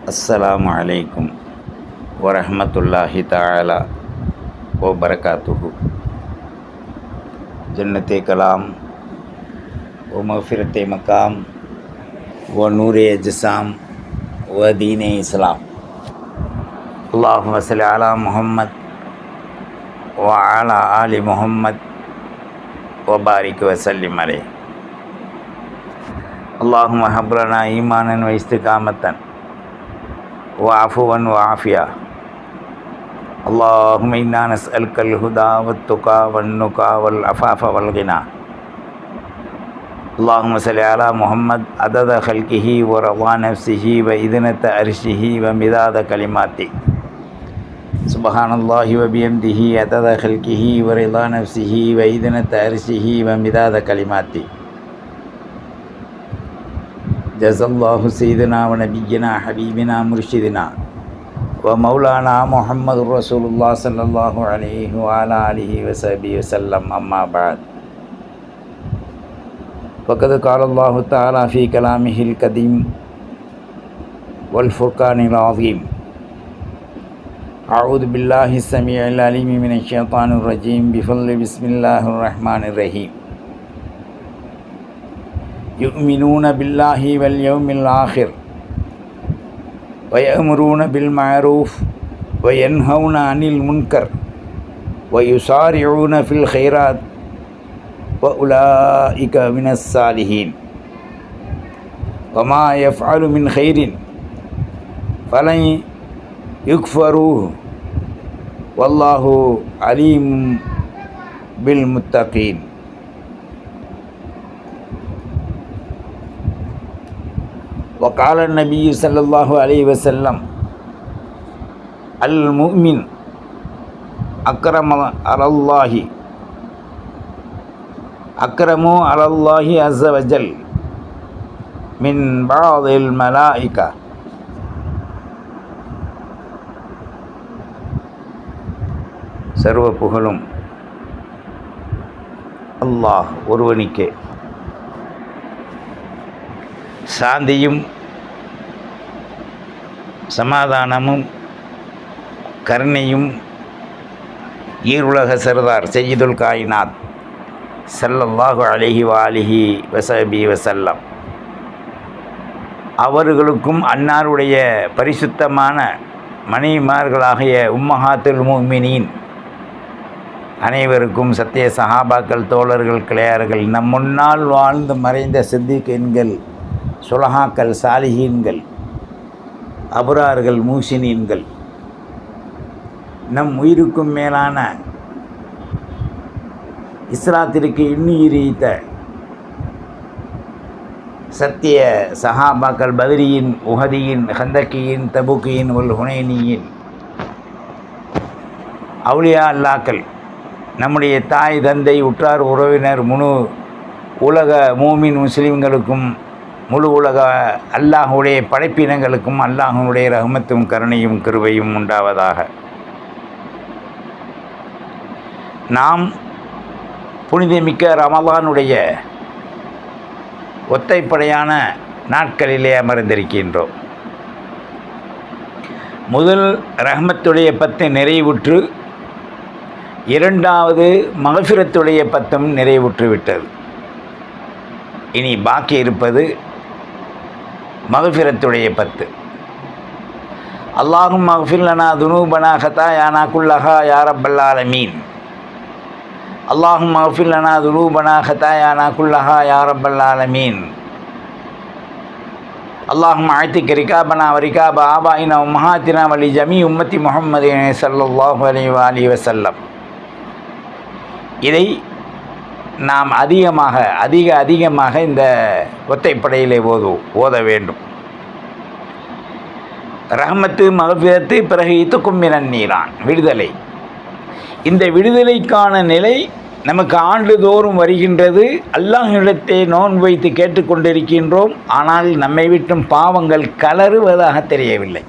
அஸ்ஸலாமு அலைக்கும் வரஹ்மத்துல்லாஹி தஆலா வ பரகாத்துஹு. ஜன்னத்தே கலாம் வ மஃபிரத்தே மகாம் வ நூரே ஜஸாம் வ தீனே இஸ்லாம். அல்லாஹும்ம ஸல்லி அலா முஹம்மத் வ அலா ஆலி முஹம்மத் வ பாரிக் வ ஸல்லிம் அலைஹி. அல்லாஹும்ம ஹப் லனா ஈமானன் வ இஸ்திகாமத்தன் وعفوا وعافية. اللهم إنا نسألك الهدى والتقى والنقى والعفاف والغنى. اللهم صل على محمد عدد خلقه ورضا نفسه وإذنة عرشه ومداد كلماته. سبحان الله وبحمده عدد خلقه ورضا نفسه وإذنة عرشه ومداد كلماته. ஜஸல்லாஹு சையதுனா வ நபிய்யனா ஹபீபினா முர்ஷிதினா வ மௌலானா முஹம்மது ரசூலுல்லாஹ் ஸல்லல்லாஹு அலைஹி வ அலா ஆலிஹி வ ஸஹ்பிஹி வஸல்லம். அம்மா பஅத். ஃபக்கத் கால அல்லாஹு தஆலா ஃபீ கலாமிஹில் கதீம் வல் ஃபுர்கானில் அஸீம். அஊது பில்லாஹி ஸமீஇல் அலீம் மினஷ் ஷைத்தானிர் ரஜீம். பிஸ்மில்லாஹிர் ரஹ்மானிர் ரஹீம். يؤمنون بالله واليوم الآخر ويأمرون بالمعروف وينهون عن المنكر ويسارعون في الخيرات وأولئك من الصالحين وما يفعل من خير فلن يكفروه والله عليم بالمتقين. وقال النبي صلى الله عليه وسلم المؤمن أكرم على الله عز وجل من بعض الملائكة. சர்வ புகழும் அல்லாஹ் ஒருவனுக்கே. சாந்தியும் சமாதானமும் கருணையும் ஈருலக சர்தார் சையதுல் காயினாத் ஸல்லல்லாஹு அலைஹி வ ஆலிஹி வ ஸஹ்பிஹி வஸல்லம் அவர்களுக்கும் அன்னாருடைய பரிசுத்தமான மனைவிமார்களாகிய உம்மஹாத்துல் முஃமினீன் அனைவருக்கும், சத்திய சஹாபாக்கள், தோழர்கள், கிளையார்கள், நம் முன்னால் வாழ்ந்து மறைந்த சித்திகீன்கள், சுலஹாக்கள், சாலிஹீன்கள், அபரார்கள், மூசினீன்கள், நம் உயிருக்கும் மேலான இஸ்லாத்திற்கு இன்னுயிரித்த சத்திய சஹாபாக்கள், பத்ரியின், உஹதியின், ஹந்தக்கியின், தபுக்கியின், உல் ஹுனைனியின் அவுலியா அல்லாக்கள், நம்முடைய தாய், தந்தை, உற்றார், உறவினர், முழு உலக மூமின் முஸ்லிம்களுக்கும், முழு உலக அல்லாஹுடைய படைப்பினங்களுக்கும் அல்லாஹுடைய ரஹ்மத்தும் கருணையும் கிருபையும் உண்டாவதாக. நாம் புனிதமிக்க ரமலானுடைய ஒத்தைப்படையான நாட்களிலே அமர்ந்திருக்கின்றோம். முதல் ரஹ்மத்துடைய 10 நிறைவுற்று, இரண்டாவது மக்ஃபிரத்துடைய 10 நிறைவுற்று விட்டது. இனி பாக்கி இருப்பது மக்ஃபிரத்துடைய 10. அல்லாஹும்ம மக்ஃபிர் லனா துனூபனா ஹதாயானா குல்லஹா யா ரப்பல் ஆலமீன். அல்லாஹும்ம மக்ஃபிர் லனா துனூபனா ஹதாயானா குல்லஹா யா ரப்பல் ஆலமீன். அல்லாஹும்ம அஅதிக் ரிகாபனா வ ரிகாப ஆபாயினா வ உம்மஹாத்தினா வ லி ஜமீ உம்மத்தி முஹம்மதின் ஸல்லல்லாஹு அலைஹி வ ஆலிஹி வஸல்லம். இதை நாம் அதிகமாக இந்த ஒத்தைப்படையிலே ஓத வேண்டும். ரஹ்மத்து, மக்ஃபிரத்து, பிறகு இத்துக்கும் மினன் நீரான், விடுதலை. இந்த விடுதலைக்கான நிலை நமக்கு ஆண்டுதோறும் வருகின்றது. அல்லாஹ்விடத்தை நோன்பு வைத்து கேட்டுக்கொண்டிருக்கின்றோம். ஆனால் நம்மை விட்டும் பாவங்கள் கலருவதாக தெரியவில்லை.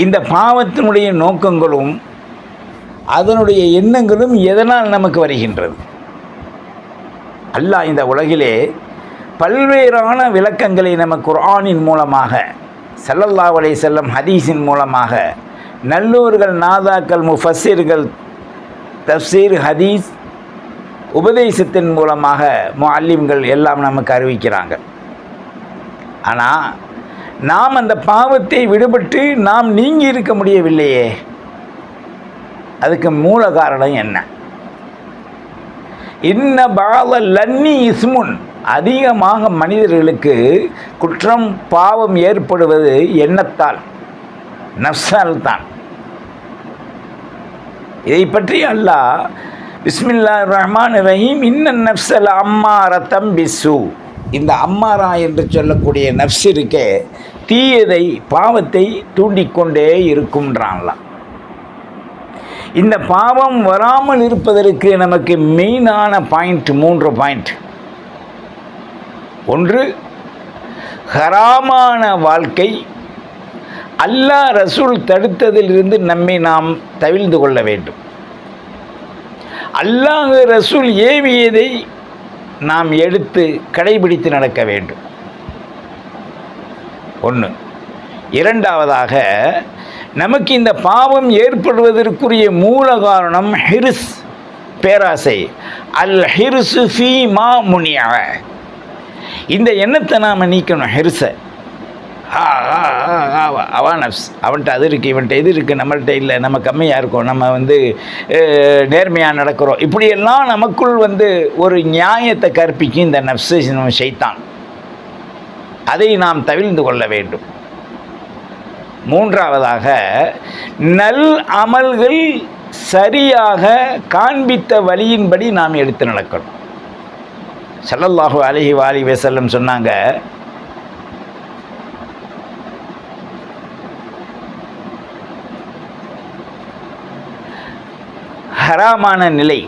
இந்த பாவத்தினுடைய நோக்கங்களும் அதனுடைய எண்ணங்களும் எதனால் நமக்கு வருகின்றது? அல்லாஹ் இந்த உலகிலே பல்வேறான விளக்கங்களை நம்ம குர்ஆனின் மூலமாக ஸல்லல்லாஹு அலைஹி வஸல்லம் ஹதீஸின் மூலமாக, நல்லோர்கள், நாதாக்கள், முஃபஸ்ஸிர்கள் தஃப்சீர், ஹதீஸ் உபதேசத்தின் மூலமாக முஅல்லிம்கள் எல்லாம் நமக்கு அறிவிக்கிறாங்க. ஆனால் நாம் அந்த பாவத்தை விடுபட்டு நாம் நீங்கி இருக்க முடியவில்லையே. அதுக்கு மூல காரணம் என்ன? இன்ன பால லன்னி இஸ்முன், அதிகமாக மனிதர்களுக்கு குற்றம் பாவம் ஏற்படுவது எண்ணத்தால், நஃப்ஸால் தான். இதை பற்றி அல்லாஹ் பிஸ்மில்லாஹிர் ரஹ்மானிர் ரஹீம் இன்ன நஃப்ஸல் அம்மாரத்தம் பிஸ்ஸூ, இந்த அம்மாரா என்று சொல்லக்கூடிய நஃப்ஸ் இருக்கே, தீயதை பாவத்தை தூண்டிக்கொண்டே இருக்கும்ன்றான்லாம். இந்த பாவம் வராமல் இருப்பதற்கு நமக்கு மெயினான பாயிண்ட் 3 பாயிண்ட். ஒன்று, ஹராமான வாழ்க்கை, அல்லாஹ் ரசூல் தடுத்ததிலிருந்து நம்மை நாம் தவிர்ந்து கொள்ள வேண்டும். அல்லாஹ் ரசூல் ஏவியதை நாம் எடுத்து கடைபிடித்து நடக்க வேண்டும். ஒன்று. இரண்டாவதாக, நமக்கு இந்த பாவம் ஏற்படுவதற்குரிய மூல காரணம் ஹிர்ஸ், பேராசை. அல் ஹிர்சு ஃபீ மா முனியா, இந்த எண்ணத்தை நாம் நீக்கணும். ஹிர்ஸை, அவன் நஃப்ஸ், அவன்கிட்ட அது இருக்குது, இவன்கிட்ட இது இருக்குது, நம்மள்கிட்ட இல்லை, நம்ம கம்மியாக இருக்கோம், நம்ம நேர்மையாக நடக்கிறோம், இப்படியெல்லாம் நமக்குள் ஒரு நியாயத்தை கற்பிக்கும் இந்த நஃப்ஸு ஷைத்தான். அதை நாம் தவிர்ந்து கொள்ள வேண்டும். மூன்றாவதாக, நல் அமல்கள் சரியாக காண்பித்த வழியின்படி நாம் எடுத்து நடக்கணும். ஸல்லல்லாஹு அலைஹி வஸல்லம் சொன்னாங்க, ஹராமான நிலை,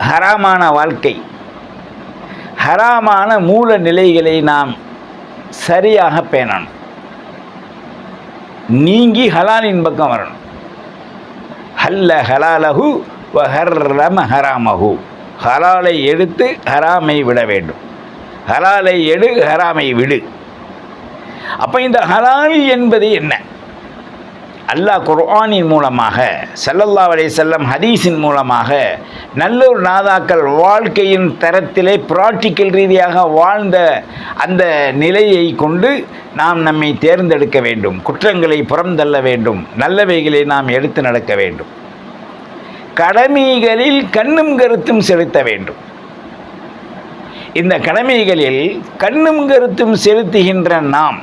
ஹராமான வாழ்க்கை, ஹராமான மூல நிலைகளை நாம் சரியாக பேணணும். நீங்கி ஹலாலின் பக்கம் வரணும். ஹல்ல ஹலாலஹு வ ஹர்ரம ஹராமஹு, ஹலாலை எடுத்து ஹராமை விட வேண்டும். ஹலாலை எடு, ஹராமை விடு. அப்போ இந்த ஹலால் என்பது என்ன? அல்லாஹ் குர்ஆனின் மூலமாக, ஸல்லல்லாஹு அலைஹி வஸல்லம் ஹதீஸின் மூலமாக, நல்லோர் நாதாக்கள் வாழ்க்கையின் தரத்திலே பிராக்டிக்கல் ரீதியாக வாழ்ந்த அந்த நிலையை கொண்டு நாம் நம்மை தேர்ந்தெடுக்க வேண்டும். குற்றங்களை புறந்தள்ள வேண்டும், நல்லவைகளை நாம் எடுத்து நடக்க வேண்டும். கடமைகளில் கண்ணும் கருத்தும் செலுத்த வேண்டும். இந்த கடமைகளில் கண்ணும் கருத்தும் செலுத்துகின்ற நாம்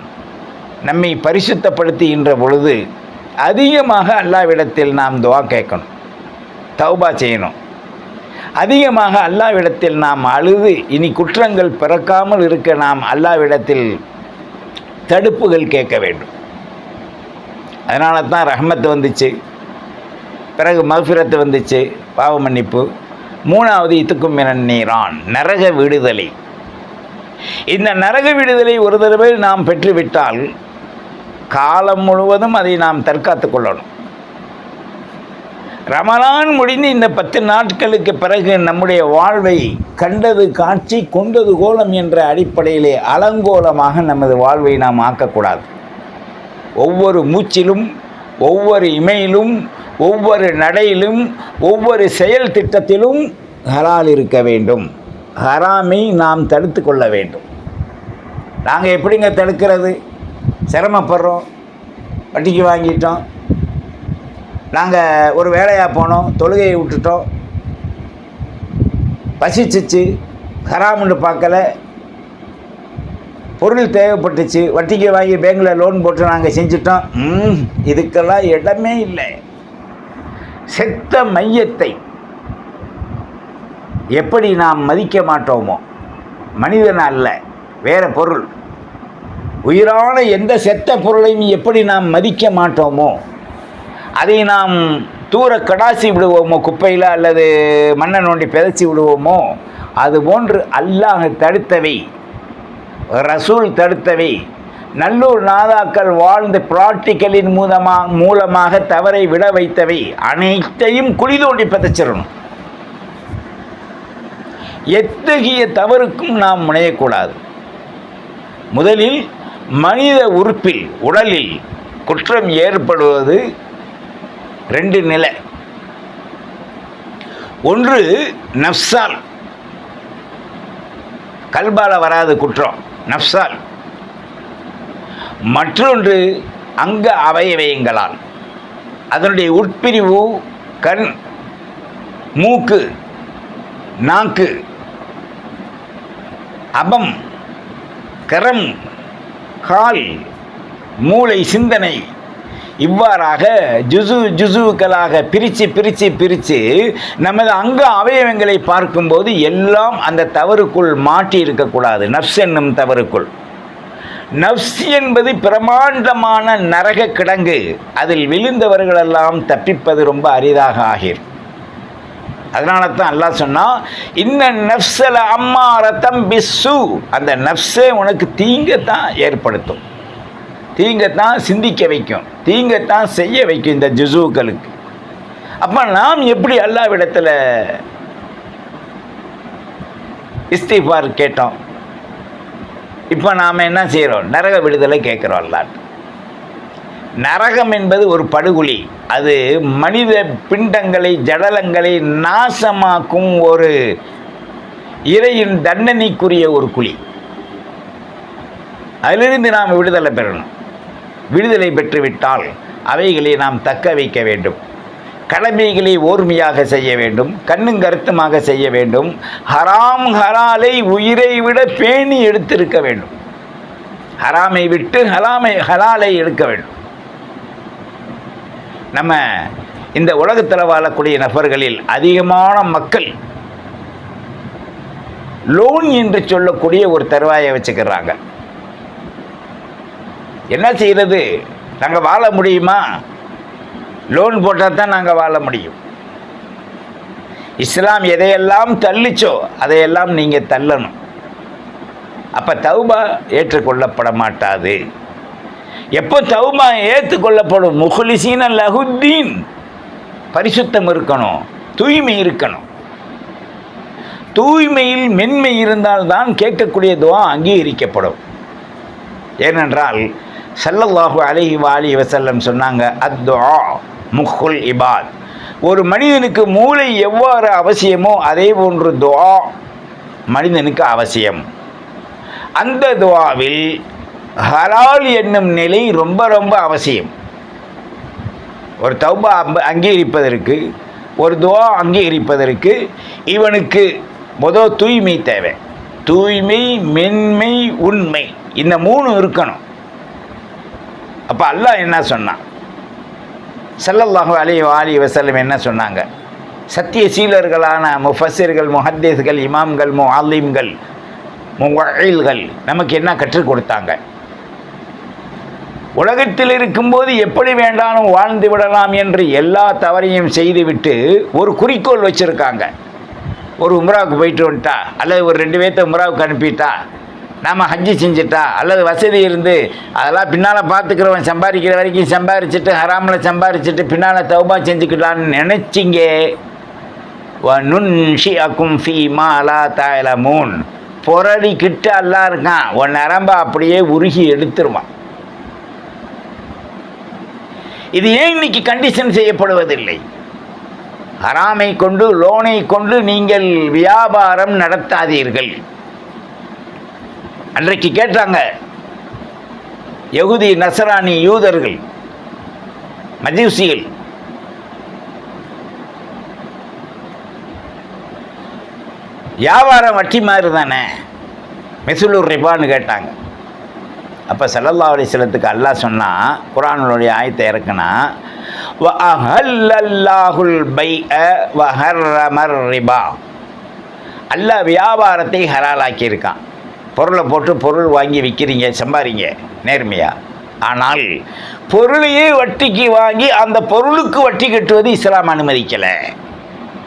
நம்மை பரிசுத்தப்படுத்துகின்ற பொழுது அதிகமாக அல்லாஹ்விடத்தில் நாம் துஆ கேட்கணும், தௌபா செய்யணும். அதிகமாக அல்லாஹ்விடத்தில் நாம் அழுது இனி குற்றங்கள் பிறக்காமல் இருக்க நாம் அல்லாஹ்விடத்தில் தடுப்புகள் கேட்க வேண்டும். அதனால தான் ரஹ்மத் வந்துச்சு, பிறகு மஃபிரத்து வந்துச்சு, பாவ மன்னிப்பு. மூணாவது, இத்துக்கும் மினன் நீரான், நரக விடுதலை. இந்த நரக விடுதலை ஒரு தடவை நாம் பெற்றுவிட்டால் காலம் முழுவதும் அதை நாம் தற்காத்து கொள்ளணும். ரமலான் முடிந்து இந்த 10 நாட்களுக்கு பிறகு நம்முடைய வாழ்வை கண்டது காட்சி கொண்டது கோலம் என்ற அடிப்படையிலே அலங்கோலமாக நமது வாழ்வை நாம் ஆக்கக்கூடாது. ஒவ்வொரு மூச்சிலும், ஒவ்வொரு இமையிலும், ஒவ்வொரு நடையிலும், ஒவ்வொரு செயல் திட்டத்திலும் ஹலால் இருக்க வேண்டும். ஹராமை நாம் தடுத்து கொள்ள வேண்டும். நாங்கள் எப்படிங்க தடுக்கிறது? சிரமப்படுறோம், வட்டிக்கு வாங்கிட்டோம், நாங்கள் ஒரு வேலையாக போனோம், தொழுகையை விட்டுட்டோம், பசிச்சிச்சு, ஹராமுன்னு பார்க்கல, பொருள் தேவைப்பட்டுச்சு, வட்டிக்கு வாங்கி பேங்கில் லோன் போட்டு நாங்கள் செஞ்சிட்டோம். இதுக்கெல்லாம் இடமே இல்லை. செத்த மையத்தை எப்படி நாம் மதிக்க மாட்டோமோ, மனிதன் அல்ல, வேறு பொருள், உயிரான எந்த செத்த பொருளையும் எப்படி நாம் மதிக்க மாட்டோமோ, அதை நாம் தூர கடாசி விடுவோமோ, குப்பையில் அல்லது மண்ணை நோண்டி பிதைச்சி விடுவோமோ, அதுபோன்று அல்லாஹ் தடுத்தவை, ரசூல் தடுத்தவை, நல்லூர் நாதாக்கள் வாழ்ந்த பிராக்டிக்கலின் மூலமாக தவறை விட வைத்தவை அனைத்தையும் குழி தோண்டி பிதைச்சிடணும். எத்தகைய தவறுக்கும் நாம் முனையக்கூடாது. முதலில் மனித உறுப்பில் உடலில் குற்றம் ஏற்படுவது 2 நிலை. ஒன்று நஃப்ஸால், கல்பால வராது குற்றம், நஃப்ஸால். மற்றொன்று அங்க அவயவயங்களால். அதனுடைய உட்பிரிவு கண், மூக்கு, நாக்கு, அபம், கரம், கால், மூளை, சிந்தனை, இவ்வாறாக ஜுசுக்களாக பிரித்து நமது அங்க அவயவங்களை பார்க்கும்போது எல்லாம் அந்த தவறுக்குள் மாட்டி இருக்கக்கூடாது. நஃப்ஸ் என்னும் தவறுக்குள். நஃப்ஸ் என்பது பிரமாண்டமான நரக கிடங்கு. அதில் விழுந்தவர்களெல்லாம் தப்பிப்பது ரொம்ப அரிதாக ஆகிரும். அதனால தான் அல்லாஹ் சொன்னா, இன்ன நஃப்ஸல அம்மாரத்தம் பிஸ்ஸு, அந்த நஃப்ஸே உனக்கு தீங்கத்தான் ஏற்படுத்தும், தீங்கத்தான் சிந்திக்க வைக்கும், தீங்கத்தான் செய்ய வைக்கும் இந்த ஜுசுக்களுக்கு. அப்போ நாம் எப்படி அல்லாஹ்விடத்தில் இஸ்திஃபார் கேட்டோம்? இப்போ நாம் என்ன செய்கிறோம்? நரக விடுதலை கேட்குறோம் அல்லாஹ். நரகம் என்பது ஒரு படுகொலி. அது மனித பிண்டங்களை, ஜடலங்களை நாசமாக்கும் ஒரு இறையின் தண்டனைக்குரிய ஒரு குழி. அதிலிருந்து நாம் விடுதலை பெறணும். விடுதலை பெற்றுவிட்டால் அவைகளை நாம் தக்க வைக்க வேண்டும். கடமைகளை ஓர்மையாக செய்ய வேண்டும், கண்ணும் கருத்துமாக செய்ய வேண்டும். ஹராம் ஹலாலை உயிரை விட பேணி எடுத்திருக்க வேண்டும். ஹராமை விட்டு ஹலாலை எடுக்க வேண்டும். நம்ம இந்த உலகத்தில் வாழக்கூடிய நபர்களில் அதிகமான மக்கள் லோன் என்று சொல்லக்கூடிய ஒரு தருவாயை வச்சுக்கிறாங்க. என்ன செய்கிறது? நாங்கள் வாழ முடியுமா? லோன் போட்டால் தான் நாங்கள் வாழ முடியும். இஸ்லாம் எதையெல்லாம் தள்ளிச்சோ அதையெல்லாம் நீங்கள் தள்ளணும். அப்போ தௌபா ஏற்றுக்கொள்ளப்பட மாட்டாது. எப்போ தௌபா ஏற்றுக்கொள்ளப்படும்? முஹ்லிசீன லஹுத்தீன், பரிசுத்தம் இருக்கணும், தூய்மை இருக்கணும். தூய்மையில் மென்மை இருந்தால்தான் கேட்கக்கூடிய துஆ அங்கீகரிக்கப்படும். ஏனென்றால் ஸல்லல்லாஹு அலைஹி வஸல்லம் சொன்னாங்க, அத்துஆ முஹுல் இபாத். ஒரு மனிதனுக்கு மூளை எவ்வாறு அவசியமோ அதே போன்று துஆ மனிதனுக்கு அவசியம். அந்த துஆவில் ஹலால் என்னும் நிலை ரொம்ப ரொம்ப அவசியம். ஒரு தௌபா அங்கீகரிப்பதற்கு, ஒரு துஆ அங்கீகரிப்பதற்கு இவனுக்கு முதல் தூய்மை தேவை. தூய்மை, மென்மை, உண்மை, இந்த 3 இருக்கணும். அப்போ அல்லாஹ் என்ன சொன்னான்? ஸல்லல்லாஹு அலைஹி வஸல்லம் என்ன சொன்னாங்க? சத்திய சீலர்களான முஃபஸ்ஸிர்கள், முஹத்திஸ்கள், இமாம்கள், முஅல்லிம்கள், முவஇல்கள் நமக்கு என்ன கற்றுக் கொடுத்தாங்க? உலகத்தில் இருக்கும்போது எப்படி வேண்டாலும் வாழ்ந்து விடலாம் என்று எல்லா தவறையும் செய்துவிட்டு ஒரு குறிக்கோள் வச்சுருக்காங்க. ஒரு உம்ராவுக்கு போயிட்டு வந்துட்டா, அல்லது ஒரு 2 பேர்த்த உம்ராவுக்கு அனுப்பிட்டா, நாம் ஹஜ்ஜி செஞ்சுட்டா, அல்லது வசதி இருந்து அதெல்லாம் பின்னால் பார்த்துக்கிறவன் சம்பாதிக்கிற வரைக்கும் சம்பாரிச்சுட்டு ஹராமில் சம்பாரிச்சுட்டு பின்னால் தௌபா செஞ்சுக்கிட்டான்னு நினச்சிங்க. நுன்ஷிஅக்கும் ஃபீமா லா தஅலமூன், பொறடிக்கிட்டு அல்லா இருக்கான், உன் நரம்ப அப்படியே உருகி எடுத்துருவான். இது ஏன் இன்னைக்கு கண்டிஷன் செய்யப்படுவதில்லை? ஹராமை கொண்டு, லோனை கொண்டு நீங்கள் வியாபாரம் நடத்தாதீர்கள். அன்றைக்கு கேட்டாங்க யகுதி, நசரானி, யூதர்கள், மஜூசிகள், வியாபாரம் வட்டி மாதிரி தானே, மிசுலுர் ரிபான்னு கேட்டாங்க. அப்போ ஸல்லல்லாஹு அலைஹி வஸல்லத்துக்கு அல்லாஹ் சொன்னால், குர்ஆனுடைய ஆயத்தை இறக்குனா, வஅஹல்லல்லாஹுல் பைஅ வஹர்ரமர் ரிபா, அல்லாஹ் வியாபாரத்தை ஹலாலாக்கி இருக்கான். பொருளை போட்டு பொருள் வாங்கி விற்கிறீங்க, சம்பாதிங்க நேர்மையாக. ஆனால் பொருளையே வட்டிக்கு வாங்கி அந்த பொருளுக்கு வட்டி கட்டுவது இஸ்லாம் அனுமதிக்கலை.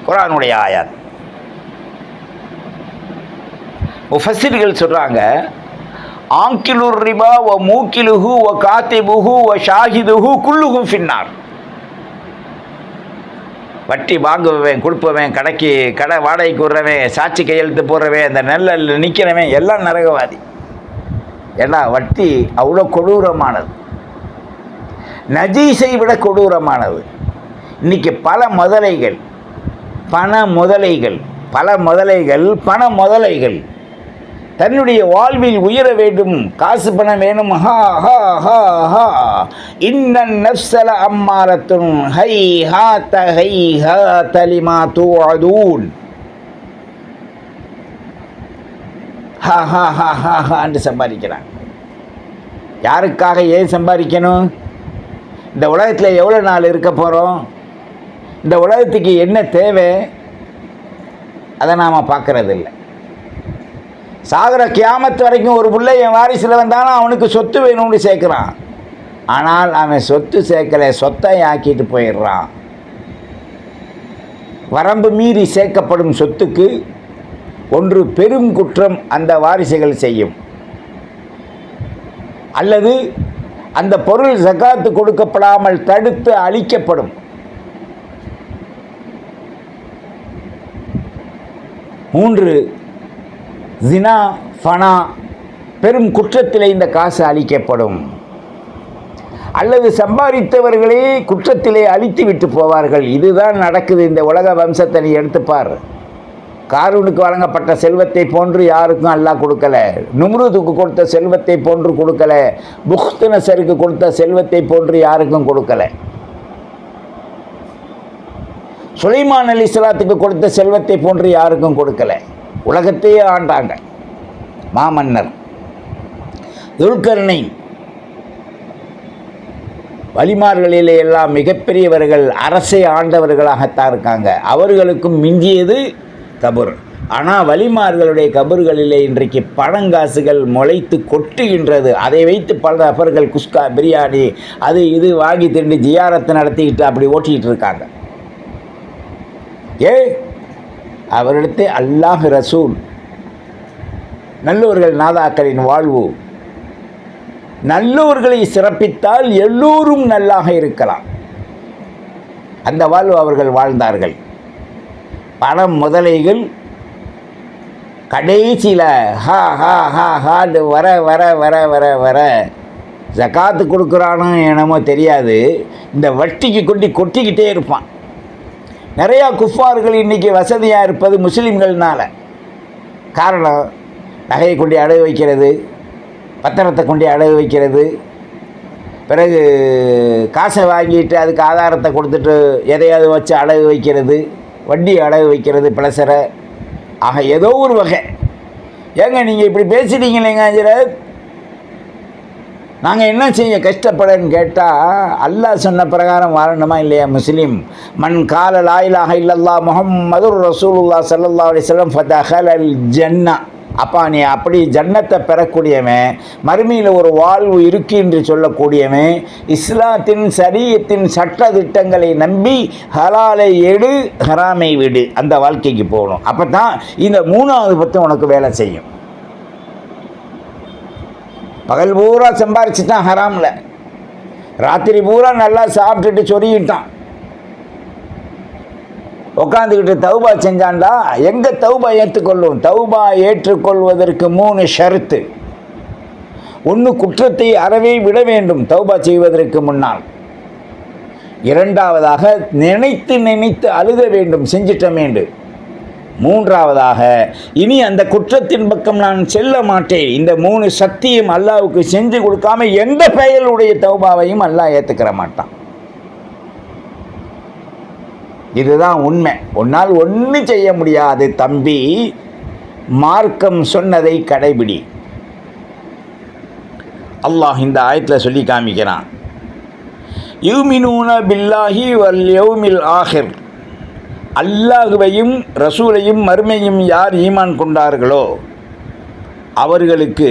குர்ஆனுடைய ஆயத். முஃபஸ்ஸிர்கள் சொல்கிறாங்க, ஆங்கிலுர் ரிபா வ மூக்கிலுஹு வ காத்திபுஹு வ ஷாஹிதுஹு குல்லுஹு ஃபின்னார். வட்டி வாங்குவவன், கொடுப்பவன், கடை வாடகைக்கு விடுறவன், சாட்சி கையெழுத்து போடுறவன், அந்த நெல்லில் நிற்கிறவன் எல்லாம் நரகவாதி. ஏன்னா வட்டி அவ்வளோ கொடூரமானது, நஜீஸை விட கொடூரமானது. இன்றைக்கி பல முதலைகள் பண முதலைகள் தன்னுடைய வாழ்வில் உயர வேண்டும், காசு பணம் வேணும், ஹா ஹா ஹா ஹா இன்னன் நஃப்ஸல அம்மாரத்துன் ஹை ஹாத்த ஹை ஹாத்த லிமா துஅதூன், ஹா ஹா ஹா ஹா ஹான்னு சம்பாதிக்கிறான். யாருக்காக ஏன் சம்பாதிக்கணும்? இந்த உலகத்தில் எவ்வளோ நாள் இருக்க போகிறோம்? இந்த உலகத்துக்கு என்ன தேவை? அதை நாம் பார்க்குறதில்ல. சாகிற கியாமத்து வரைக்கும் ஒரு பிள்ளை என் வாரிசில் வந்தாலும் அவனுக்கு சொத்து வேணும்னு சேர்க்குறான். ஆனால் அவன் சொத்து சேர்க்கலை, சொத்தை ஆக்கிட்டு போயிடுறான். வரம்பு மீறி சேர்க்கப்படும் சொத்துக்கு ஒன்று பெரும் குற்றம் அந்த வாரிசுகள் செய்யும், அல்லது அந்த பொருள் ஜகாத்து கொடுக்கப்படாமல் தடுத்து அழிக்கப்படும். மூன்று, ஜினா ஃபனா பெரும் குற்றத்திலே இந்த காசு அழிக்கப்படும், அல்லது சம்பாதித்தவர்களே குற்றத்திலே அழித்து விட்டு போவார்கள். இதுதான் நடக்குது. இந்த உலக வம்சத்தை நீ எடுத்துப்பார். காரூனுக்கு வழங்கப்பட்ட செல்வத்தை போன்று யாருக்கும் அல்லாஹ் கொடுக்கல, நும்ரூதுக்கு கொடுத்த செல்வத்தை போன்று கொடுக்கல, புக்த்நஸருக்கு கொடுத்த செல்வத்தை போன்று யாருக்கும் கொடுக்கல, சுலைமான் அலைஹிஸ்ஸலாத்துக்கு கொடுத்த செல்வத்தை போன்று யாருக்கும் கொடுக்கல. உலகத்தையே ஆண்டாங்க மாமன்னர். துல்கர்னைன் வலிமார்களிலே எல்லாம் மிகப்பெரியவர்கள், அரசை ஆண்டவர்களாகத்தான் இருக்காங்க. அவர்களுக்கும் மிஞ்சியது கபர். ஆனால் வலிமார்களுடைய கபர்களிலே இன்றைக்கு பணங்காசுகள் முளைத்து கொட்டுகின்றது. அதை வைத்து பல நபர்கள் குஸ்கா பிரியாணி அது இது வாங்கி திண்டு ஜியாரத்தை நடத்திக்கிட்டு அப்படி ஓட்டிகிட்டு இருக்காங்க. அவரிடத்தே அல்லாஹ் ரசூல், நல்லோர்கள் நாதாக்களின் வாழ்வு, நல்லோர்களை சிறப்பித்தால் எல்லோரும் நல்லாக இருக்கலாம். அந்த வாழ்வு அவர்கள் வாழ்ந்தார்கள். பணம் முதலைகள் கடைசியில் ஹா ஹா ஹா ஹான்னு வர வர வர வர வர ஜகாத்து கொடுக்குறானோ என்னமோ தெரியாது, இந்த வட்டிக்கு கொட்டிக்கிட்டே இருப்பான். நிறையா குஃபார்கள் இன்றைக்கி வசதியாக இருப்பது முஸ்லீம்கள்னால. காரணம், நகையை கொண்டு அடகு வைக்கிறது, பத்திரத்தை கொண்டு அடகு வைக்கிறது, பிறகு காசை வாங்கிட்டு அதுக்கு ஆதாரத்தை கொடுத்துட்டு எதையாவது வச்சு அடகு வைக்கிறது, வட்டி அடகு வைக்கிறது, பிளசரை. ஆக ஏதோ ஒரு வகை. ஏங்க நீங்கள் இப்படி பேசிட்டீங்களேங்க ஹஜ்ரத், நாங்கள் என்ன செய்ய கஷ்டப்படன்னு கேட்டால், அல்லாஹ் சொன்ன பிரகாரம் வாழணுமா இல்லையா? முஸ்லீம் மன் கால லா இலாஹ இல்லல்லாஹ் முஹம்மதுர் ரசூலுல்லாஹ் ஸல்லல்லாஹு அலைஹி வஸல்லம் ஃபதஹலல் ஜன்னா. அப்பா நீ அப்படி ஜன்னத்தை பெறக்கூடியவன், மறுமையில் ஒரு வாழ்வு இருக்கு என்று சொல்லக்கூடியவன், இஸ்லாத்தின் சரியத்தின் சட்ட திட்டங்களை நம்பி ஹலாலை எடு ஹராமை விடு, அந்த வாழ்க்கைக்கு போகணும். அப்போ தான் இந்த மூணாவது பத்து உனக்கு வேலை செய்யும். பகல் பூரா சம்பாரிச்சுட்டான் ஹராமில், ராத்திரி பூரா நல்லா சாப்பிட்டுட்டு சொருகிட்டான், உட்காந்துக்கிட்டு தௌபா செஞ்சான்டா, எங்கே தௌபா ஏற்றுக்கொள்ளும்? தௌபா ஏற்றுக்கொள்வதற்கு 3 ஷரத்து. ஒன்று, குற்றத்தை அறவே விட வேண்டும் தௌபா செய்வதற்கு முன்னால். இரண்டாவதாக, நினைத்து அழுக வேண்டும் செஞ்சிட்டமேண்டு. மூன்றாவதாக, இனி அந்த குற்றத்தின் பக்கம் நான் செல்ல மாட்டேன். இந்த 3 சத்தியம் அல்லாஹ்வுக்கு செஞ்சு கொடுக்காம எந்த பெயருடைய தௌபாவையும் அல்லாஹ் ஏற்றுக்கிற மாட்டான். இதுதான் உண்மை. உன்னால் ஒன்றும் செய்ய முடியாது தம்பி, மார்க்கம் சொன்னதை கடைபிடி. அல்லாஹ் இந்த ஆயத்தில் சொல்லி காமிக்கிறான், யூமினூன பில்லாஹி வல் யௌமில் ஆஹிர். அல்லாஹுவையும் ரசூலையும் மறுமையும் யார் ஈமான் கொண்டார்களோ அவர்களுக்கு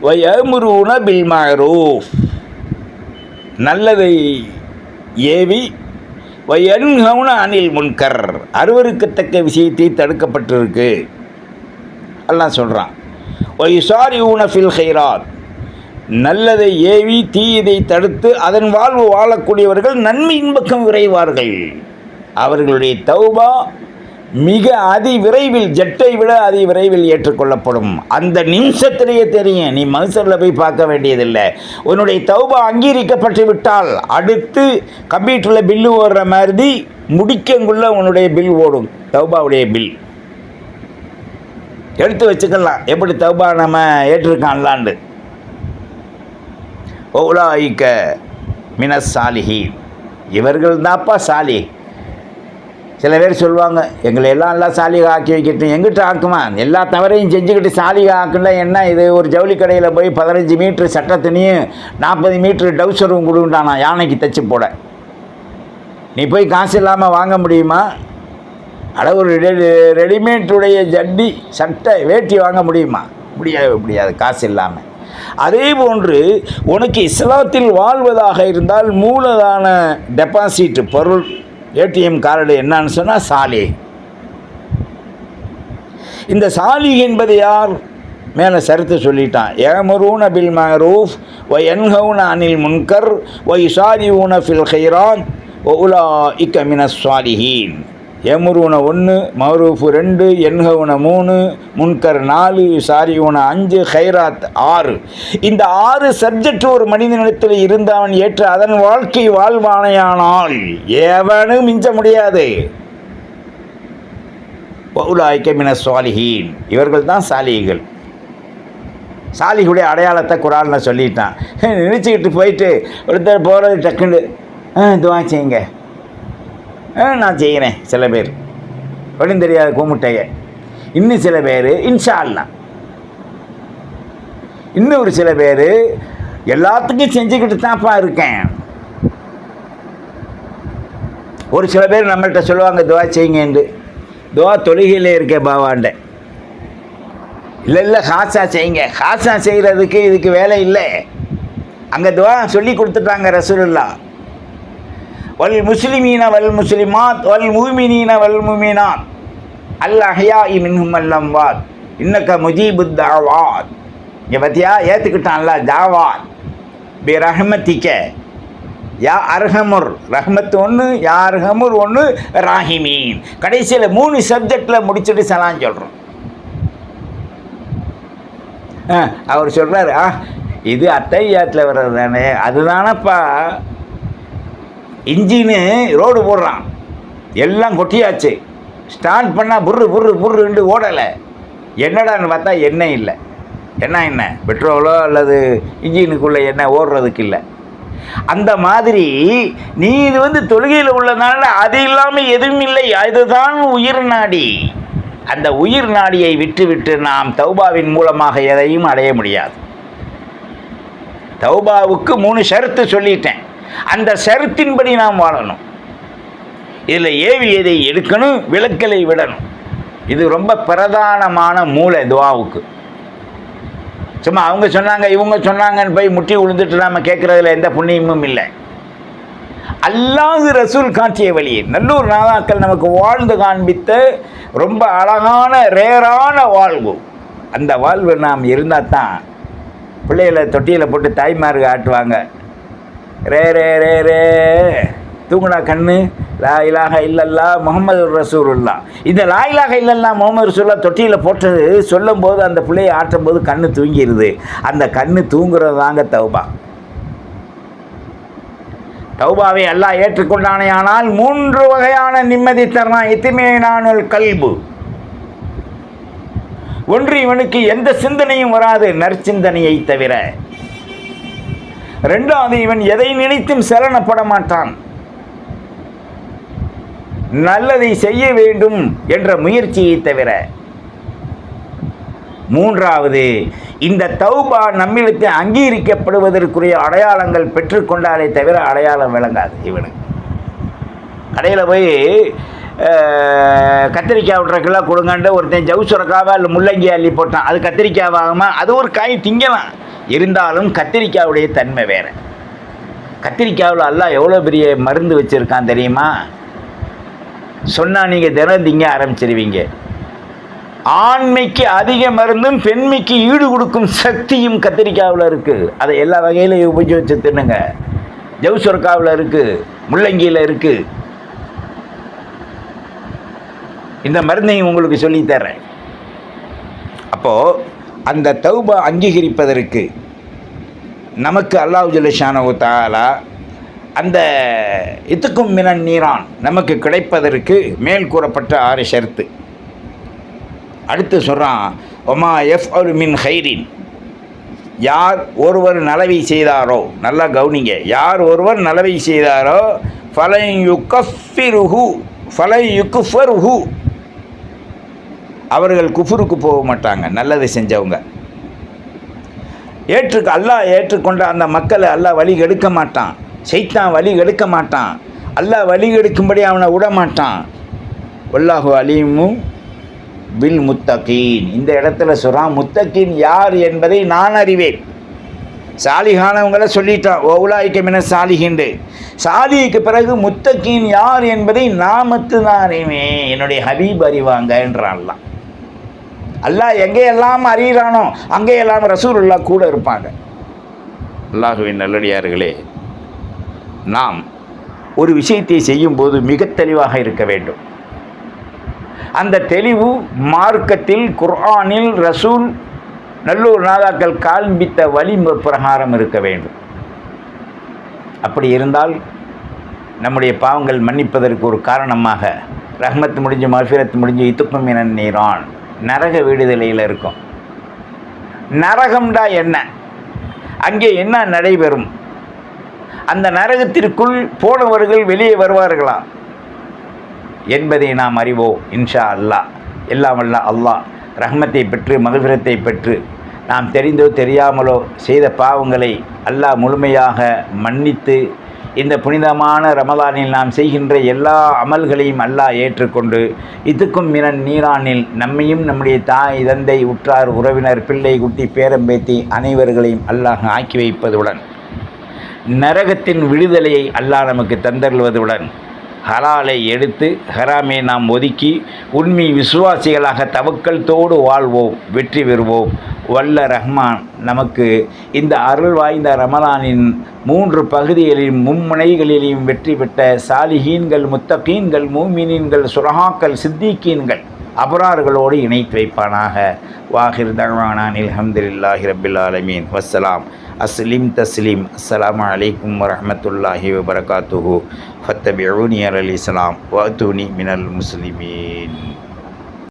வயமுரூன பில் மஅரூஃப், நல்லதை ஏவி, வயன்ஹவுன அனில் முன்கர், அருவருக்கத்தக்க விஷயத்தை தடுக்கப்பட்டிருக்கு அல்லாஹ் சொல்கிறான். வயுசாரிஊன ஃபில் ஹைராத், நல்லதை ஏவி தீயதை தடுத்து அதன் வாழ்வு வாழக்கூடியவர்கள் நன்மையின் பக்கம் விரைவார்கள். அவர்களுடைய தௌபா மிக விரைவில் ஜெட்டை விட விரைவில் ஏற்றுக்கொள்ளப்படும். அந்த நிமிஷத்திலேயே தெரியும், நீ மனுஷரில் போய் பார்க்க வேண்டியதில்லை. உன்னுடைய தௌபா அங்கீகரிக்கப்பட்டு விட்டால் அடுத்து கம்ப்யூட்டரில் பில்லு ஓடுற மாதிரி முடிக்கங்குள்ள உன்னுடைய பில் ஓடும். தௌபாவுடைய பில் எடுத்து வச்சுக்கலாம், எப்படி தௌபா நம்ம ஏற்றிருக்கான்லாண்டு. ஓலாயிக்க மினஸ் சாலிஹி, இவர்கள் தான்ப்பா சாலி. சில பேர் சொல்லுவாங்க, எங்களை எல்லாம் சாலிகா ஆக்கி வைக்கட்டும். எங்கிட்ட ஆக்குமா? எல்லா தவறையும் செஞ்சுக்கிட்டு சாலிகா ஆக்குல என்ன இது? ஒரு ஜவுளி கடையில் போய் 15 மீட்ரு சட்டை துணியும் 40 மீட்ரு டவுசரும் கொடுண்டானா யானைக்கு தைச்சி போட. நீ போய் காசு இல்லாமல் வாங்க முடியுமா? ஒரு ரெடிமேடுடைய ஜட்டி சட்டை வேட்டி வாங்க முடியுமா? முடியாது காசு இல்லாமல். அதே போன்று உனக்கு இஸ்லாத்தில் வாழ்வதாக இருந்தால் மூலதான டெபாசிட் பொருள் ஏடிஎம் கார்டு என்னன்னு சொன்னால் சாலி. இந்த சாலி என்பது யார்? மேலே சரித்து சொல்லிட்டான். யஅமுரூன பில் மஅரூஃப் வ யன்ஹவுன அனில் முன்கர் வ யுஸாரிஊன ஃபில் கைராத் வ உலாஇக மினஸ் ஸாலிஹீன். யமுருன 1, மஅரூஃப் 2, யன்ஹவுன 3, முன்கர் 4, யுஸாரிஊன 5, கைராத் 6. இந்த 6 சப்ஜெக்ட் ஒரு மனிதனிடத்தில் இருந்து அவன் ஏற்று அதன் வாழ்க்கை வாழ்வானையானால் எவனும் மிஞ்ச முடியாது. உலாயிக்க மினஸ் ஸாலிஹீன், இவர்கள் தான் சாலிகள். சாலிகளுடைய அடையாளத்தை குர்ஆன்ல சொல்லிட்டான். நினச்சிக்கிட்டு போயிட்டு ஒருத்தர் போகிறது டக்குன்னு துவா செய்யுங்க, நான் செய்கிறேன். சில பேர் ஒன்றும் தெரியாத கூமுட்டைய. இன்னும் சில பேர் இன்ஷா அல்லாஹ். இன்னும் ஒரு சில பேர் எல்லாத்துக்கும் செஞ்சுக்கிட்டு தான்ப்பா இருக்கேன். ஒரு சில பேர் நம்மள்கிட்ட சொல்லுவாங்க துவா செய்யுங்கன்னு. துவா தொழுகையில் இருக்க பாவாண்ட. இல்லை ஹாஸா செய்யுங்க. ஹாஸா செய்கிறதுக்கு இதுக்கு வேலை இல்லை. அங்கே துவா சொல்லி கொடுத்துட்டாங்க ரசூலுல்லாஹ். வல் முஸ்லிமீன வல் முஸ்லிமாத் வல் முஃமினீன வல் முஃமினாத் அல் அஹ்யாஇ மின்ஹும் வல் அம்வாத் இன்னக முஜீபுத் தஅவாத். இங்கே பார்த்தியா, ஏற்றுக்கிட்டான்ல தாவாத் பி ரஹ்மத்திக்க யா அர்ஹமுர். ரஹ்மத் 1, யா அர்ஹமுர் 1, ராஹிமீன். கடைசியில் 3 சப்ஜெக்டில் முடிச்சுட்டு சலாம் சொல்கிறோம். அவர் சொல்கிறார், இது அத்தையாத்தில் வர்றது தானே, அதுதானப்பா. இன்ஜினு ரோடு போடுறான், எல்லாம் கொட்டியாச்சு. ஸ்டார்ட் பண்ணால் புர்ருன்னு ஓடலை. என்னடான்னு பார்த்தா எண்ணெய் இல்லை. என்ன பெட்ரோலோ அல்லது இன்ஜினுக்குள்ளே எண்ணெய் ஓடுறதுக்கு இல்லை. அந்த மாதிரி நீ இது தொழுகையில் உள்ளதுனால அது இல்லாமல் எதுவும் இல்லை. அதுதான் உயிர் நாடி. அந்த உயிர் நாடியை விட்டு நாம் தௌபாவின் மூலமாக எதையும் அடைய முடியாது. தௌபாவுக்கு 3 ஷரத்து சொல்லிட்டேன். அந்த ஷரத்தின்படி நாம் வாழணும். இதில் ஏவியதை எடுக்கணும், விலக்கலை விடணும். இது ரொம்ப பிரதானமான மூளை துஆவுக்கு. சும்மா அவங்க சொன்னாங்க இவங்க சொன்னாங்கன்னு போய் முட்டி விழுந்துட்டு நாம் கேட்குறதுல எந்த புண்ணியமும் இல்லை. அல்லாஹ் ரசூல் காட்டிய வழி, நல்லூர் நாதாக்கள் நமக்கு வாழ்ந்து காண்பித்த ரொம்ப அழகான ரேரான வாழ்வு. அந்த வாழ்வு நாம் இருந்தால் தான் பிள்ளைகளை தொட்டியில் போட்டு தாய்மார்க ஆட்டுவாங்க. ரே ரே ரே ரே தூங்குனா கண்ணு லா இலாஹ இல்லல்லா முஹம்மது ரசூலுல்லாஹ். இந்த லா இலாஹ இல்லல்லா முஹம்மது ரசூலுல்லாஹ் தொட்டியில் போட்டது சொல்லும் போது அந்த பிள்ளையை ஆட்டும் போது கண்ணு தூங்கிடுது. அந்த கண்ணு தூங்குறது தாங்க தௌபா. தௌபாவை அல்லாஹ் ஏற்றுக்கொண்டானே ஆனால் 3 வகையான நிம்மதி தரலாம். இத்மினானுல் கல்பு. 1, இவனுக்கு எந்த சிந்தனையும் வராது நற்சிந்தனையை தவிர. 2வது, இவன் எதை நினைத்தும் சலனப்பட மாட்டான். நல்லதை செய்ய வேண்டும் என்ற முயற்சியை தவிர. 3வது, இந்த தௌபா நம்மிடத்தை அங்கீகரிக்கப்படுவதற்குரிய அடையாளங்கள் பெற்றுக்கொண்டாலே தவிர அடையாளம் விளங்காது. இவனுக்கு கடையில் போய் கத்திரிக்காய் விட்றக்கெல்லாம் கொடுங்கன்ட்டு ஒருத்தன் ஜவுசுரக்காவா இல்லை முள்ளங்கி அள்ளி போட்டான். அது கத்திரிக்காவாகுமா? அது ஒரு காய் திங்கலாம். இருந்தாலும் கத்திரிக்காவுடைய தன்மை வேறு. கத்திரிக்காவில் அல்லாஹ் எவ்வளோ பெரிய மருந்து வச்சுருக்கான் தெரியுமா? சொன்னால் நீங்கள் தினம் திங்க ஆரம்பிச்சிருவீங்க. ஆண்மைக்கு அதிக மருந்தும் பெண்மைக்கு ஈடு கொடுக்கும் சக்தியும் கத்திரிக்காவில் இருக்குது. அதை எல்லா வகையிலும் உபயோகிச்சு தின்னுங்க. ஜவுசுரக்காவில் இருக்குது, முள்ளங்கியில் இருக்குது. இந்த மருந்தையும் உங்களுக்கு சொல்லித்தரேன். அப்போது அந்த தௌபா அங்கீகரிப்பதற்கு நமக்கு அல்லாஹ் ஜல்ல ஷானஹு தஆலா அந்த இத்துக்கும் மினன் நீரான் நமக்கு கிடைப்பதற்கு மேல் கூறப்பட்ட 6 ஷர்த்து. அடுத்து சொல்கிறான், ஒமா யஃப்அலு மின் ஹைரின், யார் ஒருவர் நலவை செய்தாரோ, நல்லா கவனிங்க, யார் ஒருவர் நலவை செய்தாரோ ஃபலன் யுக்ஃபருஹு, அவர்கள் குஃபுருக்கு போக மாட்டாங்க. நல்லதை செஞ்சவங்க அல்லாஹ் ஏற்றுக்கொண்ட அந்த மக்களை அல்லாஹ் வழி கெடுக்க மாட்டான், சைத்தான் வழி கெடுக்க மாட்டான், அல்லாஹ் வழி கெடுக்கும்படி அவனை விட மாட்டான். வல்லாஹு அலீமு பில் முத்தகீன். இந்த இடத்துல சொல்கிறான், முத்தகீன் யார் என்பதை நான் அறிவேன். சாலிஹானவங்களை சொல்லிட்டான், ஒவுலாய்க்க மின சாலிஹிண்டு. சாலிக்கு பிறகு முத்தகீன் யார் என்பதை நாமத்து தான் அறிவேன், என்னுடைய ஹபீப் அறிவாங்கன்றான்லாம். அல்லாஹ் எங்கேயெல்லாம் அறிகிறானோ அங்கேயெல்லாம் ரசூலுல்லாஹ் கூட இருப்பாங்க. அல்லாஹுவின் நல்லடியார்களே, நாம் ஒரு விஷயத்தை செய்யும்போது மிக தெளிவாக இருக்க வேண்டும். அந்த தெளிவு மார்க்கத்தில், குர்ஆனில், ரசூல், நல்லூர் நாதாக்கள் காண்பித்த வழி பிரகாரம் இருக்க வேண்டும். அப்படி இருந்தால் நம்முடைய பாவங்கள் மன்னிப்பதற்கு ஒரு காரணமாக ரஹ்மத் முடிஞ்சு மஃபிரத் முடிஞ்சு இத்துக்கும் மினன் நீரான், நரக விடுதலையில் இருக்கும். நரகம்டா என்ன, அங்கே என்ன நடைபெறும், அந்த நரகத்திற்குள் போனவர்கள் வெளியே வருவார்களா என்பதை நாம் அறிவோம் இன்ஷா அல்லாஹ். எல்லாம் வல்ல அல்லாஹ் ரஹ்மத்தை பெற்று மக்ஃபிரத்தை பெற்று நாம் தெரிந்தோ தெரியாமலோ செய்த பாவங்களை அல்லாஹ் முழுமையாக மன்னித்து இந்த புனிதமான ரமலானில் நாம் செய்கின்ற எல்லா அமல்களையும் அல்லாஹ் ஏற்றுக்கொண்டு இதுக்கும் மினன் நீரானில் நம்மையும் நம்முடைய தாய் தந்தை உற்றார் உறவினர் பிள்ளை குட்டி பேரம்பேத்தி அனைவர்களையும் அல்லாஹ் ஆக்கி வைப்பதுடன் நரகத்தின் விடுதலையை அல்லாஹ் நமக்கு தந்தருள்வதுடன் ஹலாலை எடுத்து ஹராமை நாம் ஒதுக்கி உண்மை விசுவாசிகளாக தவக்கல்தோடு வாழ்வோம், வெற்றி பெறுவோம். வல்ல ரஹ்மான் நமக்கு இந்த அருள் வாய்ந்த ரமலானின் 3 பகுதிகளிலும் மும்முனைகளிலும் வெற்றி பெற்ற சாலிஹீன்கள், முத்தகீன்கள், மூமினீன்கள், சுரஹாக்கள், சித்திகீன்கள், அபரார்களோடு இணைத்து வைப்பானாக. வாஹிர் தஅவானா அல்ஹம்துலில்லாஹி ரப்பில் ஆலமீன். வஸ்ஸலாம். அஸ்லிம் தஸ்லீம். அஸ்ஸலாமு அலைக்கும் வரஹ்மத்துல்லாஹி வபரகாத்துஹு. ஃபத்தபிஊனி அலல் இஸ்லாம் வஅத்தூனி மினல் முஸ்லிமீன்.